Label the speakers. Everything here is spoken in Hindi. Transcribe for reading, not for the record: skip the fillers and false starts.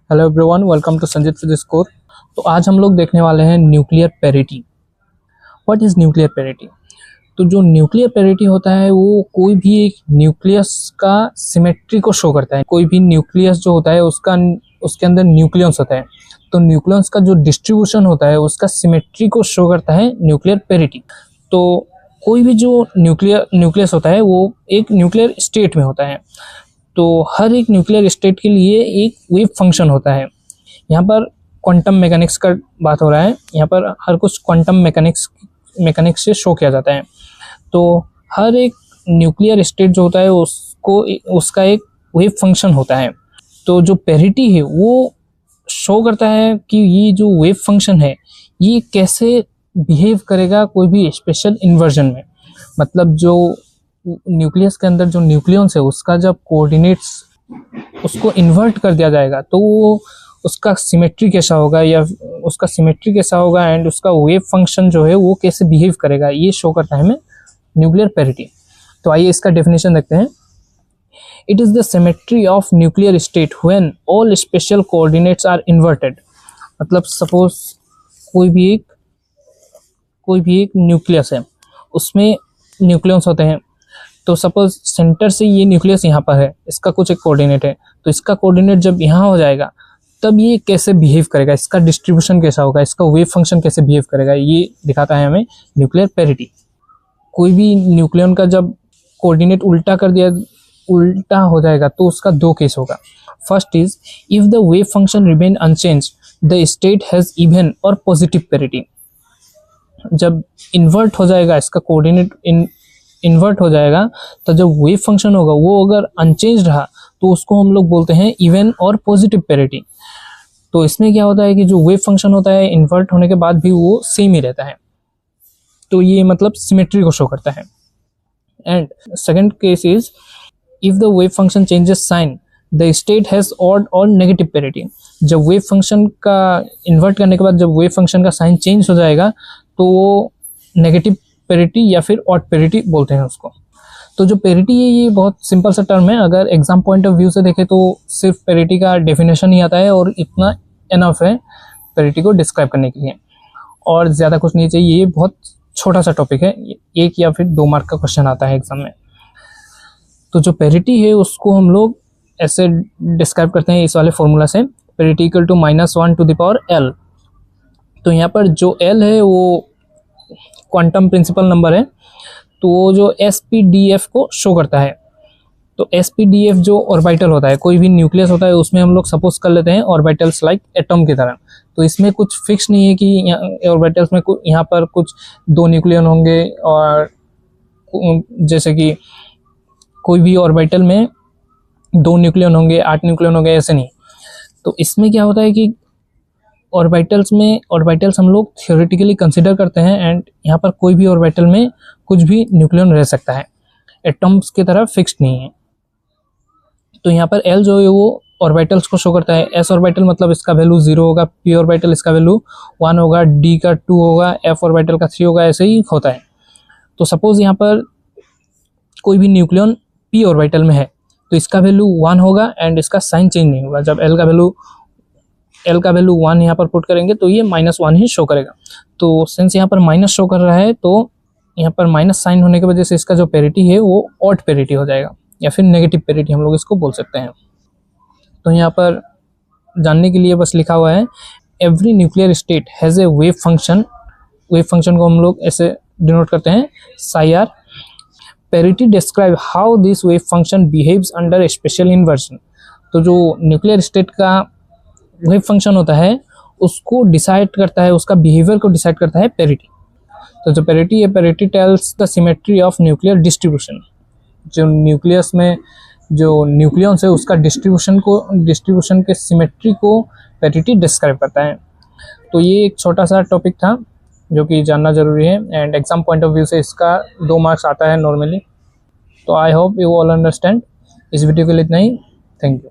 Speaker 1: Hello everyone, welcome to Sanjeet physics course. तो आज हम लोग देखने वाले हैं nuclear parity. What is nuclear parity? तो जो न्यूक्लियर पेरिटी होता है वो कोई भी एक न्यूक्लियस का सिमेट्री को शो करता है। कोई भी न्यूक्लियस जो होता है उसके अंदर न्यूक्लियस होता है, तो न्यूक्लियस का जो डिस्ट्रीब्यूशन होता है उसका सिमेट्री को शो करता है न्यूक्लियर पेरिटी। तो कोई भी जो न्यूक्लियस होता है वो एक न्यूक्लियर स्टेट में होता है, तो हर एक न्यूक्लियर स्टेट के लिए एक वेव फंक्शन होता है। यहाँ पर क्वांटम मैकेनिक्स का बात हो रहा है, यहाँ पर हर कुछ क्वांटम मैकेनिक्स से शो किया जाता है। तो हर एक न्यूक्लियर स्टेट जो होता है उसका एक वेव फंक्शन होता है। तो जो पेरिटी है वो शो करता है कि ये जो वेव फंक्शन है ये कैसे बिहेव करेगा कोई भी स्पेशल इन्वर्जन में। मतलब जो न्यूक्लियस के अंदर जो न्यूक्लियस है उसका जब कोऑर्डिनेट्स उसको इन्वर्ट कर दिया जाएगा तो वो उसका सिमेट्री कैसा होगा एंड उसका वेव फंक्शन जो है वो कैसे बिहेव करेगा, ये शो करता है हमें न्यूक्लियर पेरिटी। तो आइए इसका डेफिनेशन देखते हैं। It is the symmetry of nuclear state when all spatial coordinates are inverted. मतलब सपोज कोई भी एक न्यूक्लियस है, उसमें न्यूक्लियस होते हैं। तो सपोज सेंटर से ये न्यूक्लियस यहाँ पर है, इसका कुछ एक कोऑर्डिनेट है, तो इसका कोऑर्डिनेट जब यहाँ हो जाएगा तब ये कैसे बिहेव करेगा, इसका डिस्ट्रीब्यूशन कैसा होगा, इसका वेव फंक्शन कैसे बिहेव करेगा, ये दिखाता है हमें न्यूक्लियर पेरिटी। कोई भी न्यूक्लियन का जब कोऑर्डिनेट उल्टा हो जाएगा तो उसका दो केस होगा। First is if the wave function remain unchange the state has even और पॉजिटिव पेरिटी। जब इन्वर्ट हो जाएगा, इसका कोऑर्डिनेट इन्वर्ट हो जाएगा तो जब वेव फंक्शन होगा वो अगर अनचेंज रहा तो उसको हम लोग बोलते हैं इवन और पॉजिटिव पेरिटी। तो इसमें क्या होता है कि जो वेव फंक्शन होता है इन्वर्ट होने के बाद भी वो सेम ही रहता है, तो ये मतलब सिमेट्री को शो करता है। And second case is if the wave function changes sign the state has odd और नेगेटिव पेरिटी। जब वेव फंक्शन का इन्वर्ट करने के बाद जब वेव फंक्शन का साइन चेंज हो जाएगा तो वो नेगेटिव पेरिटी या फिर ऑड पेरिटी बोलते हैं उसको। तो जो पेरिटी है ये बहुत सिंपल सा टर्म है। अगर एग्जाम पॉइंट ऑफ व्यू से देखें तो सिर्फ पेरिटी का डेफिनेशन ही आता है और इतना इनफ है पेरिटी को डिस्क्राइब करने के लिए, और ज़्यादा कुछ नहीं चाहिए। ये बहुत छोटा सा टॉपिक है, 1 या फिर 2 मार्क का क्वेश्चन आता है एग्जाम में। तो जो पेरिटी है उसको हम लोग ऐसे डिस्क्राइब करते हैं इस वाले फॉर्मूला से, parity equal to -1 to the power l। तो यहाँ पर जो l है वो क्वांटम प्रिंसिपल नंबर है, तो वो जो SPDF को शो करता है। तो SPDF जो ऑर्बिटल होता है, कोई भी न्यूक्लियस होता है उसमें हम लोग सपोज कर लेते हैं ऑर्बिटल्स लाइक एटम की तरह। तो इसमें कुछ फिक्स नहीं है कि ऑर्बिटल्स में यहाँ पर कुछ 2 न्यूक्लियन होंगे, और जैसे कि कोई भी ऑर्बिटल में 2 न्यूक्लियन होंगे, 8 न्यूक्लियन होंगे, ऐसे नहीं। तो इसमें क्या होता है कि ऑर्बिटल्स हम लोग थ्योरेटिकली कंसिडर करते हैं, एंड यहाँ पर कोई भी ऑर्बिटल में कुछ भी न्यूक्लियन रह सकता है, एटम्स की तरह फिक्स्ड नहीं है। तो यहाँ पर L जो है वो ऑर्बिटल्स को शो करता है। S ऑर्बिटल मतलब इसका वैल्यू 0 होगा, P ऑर्बिटल इसका वैल्यू 1 होगा, D का 2 होगा, F ऑर्बिटल का 3 होगा, ऐसे ही होता है। तो सपोज यहाँ पर कोई भी न्यूक्लियन P ऑर्बिटल में है तो इसका वैल्यू 1 होगा एंड इसका साइन चेंज नहीं होगा। जब L का वैल्यू 1 यहाँ पर पुट करेंगे तो ये -1 ही शो करेगा। तो सिंस यहाँ पर माइनस शो कर रहा है तो यहाँ पर माइनस साइन होने की वजह से इसका जो पेरिटी है वो ऑड पेरिटी हो जाएगा, या फिर नेगेटिव पेरिटी हम लोग इसको बोल सकते हैं। तो यहाँ पर जानने के लिए बस लिखा हुआ है every nuclear state has a wave function. Wave function को हम लोग ऐसे डिनोट करते हैं psi r। Parity describe how this wave function behaves under A special inversion. तो जो न्यूक्लियर स्टेट का वेव फंक्शन होता है उसको डिसाइड करता है, उसका बिहेवियर को डिसाइड करता है पेरिटी। तो जो पेरिटी है, parity tells the symmetry of nuclear distribution. जो न्यूक्लियस में जो न्यूक्लियस है उसका डिस्ट्रीब्यूशन के सिमेट्री को पेरिटी डिस्क्राइब करता है। तो ये एक छोटा सा टॉपिक था जो कि जानना ज़रूरी है, and exam point of view से इसका 2 मार्क्स आता है नॉर्मली। तो I hope you all understand. इस वीडियो के लिए इतना ही। Thank you.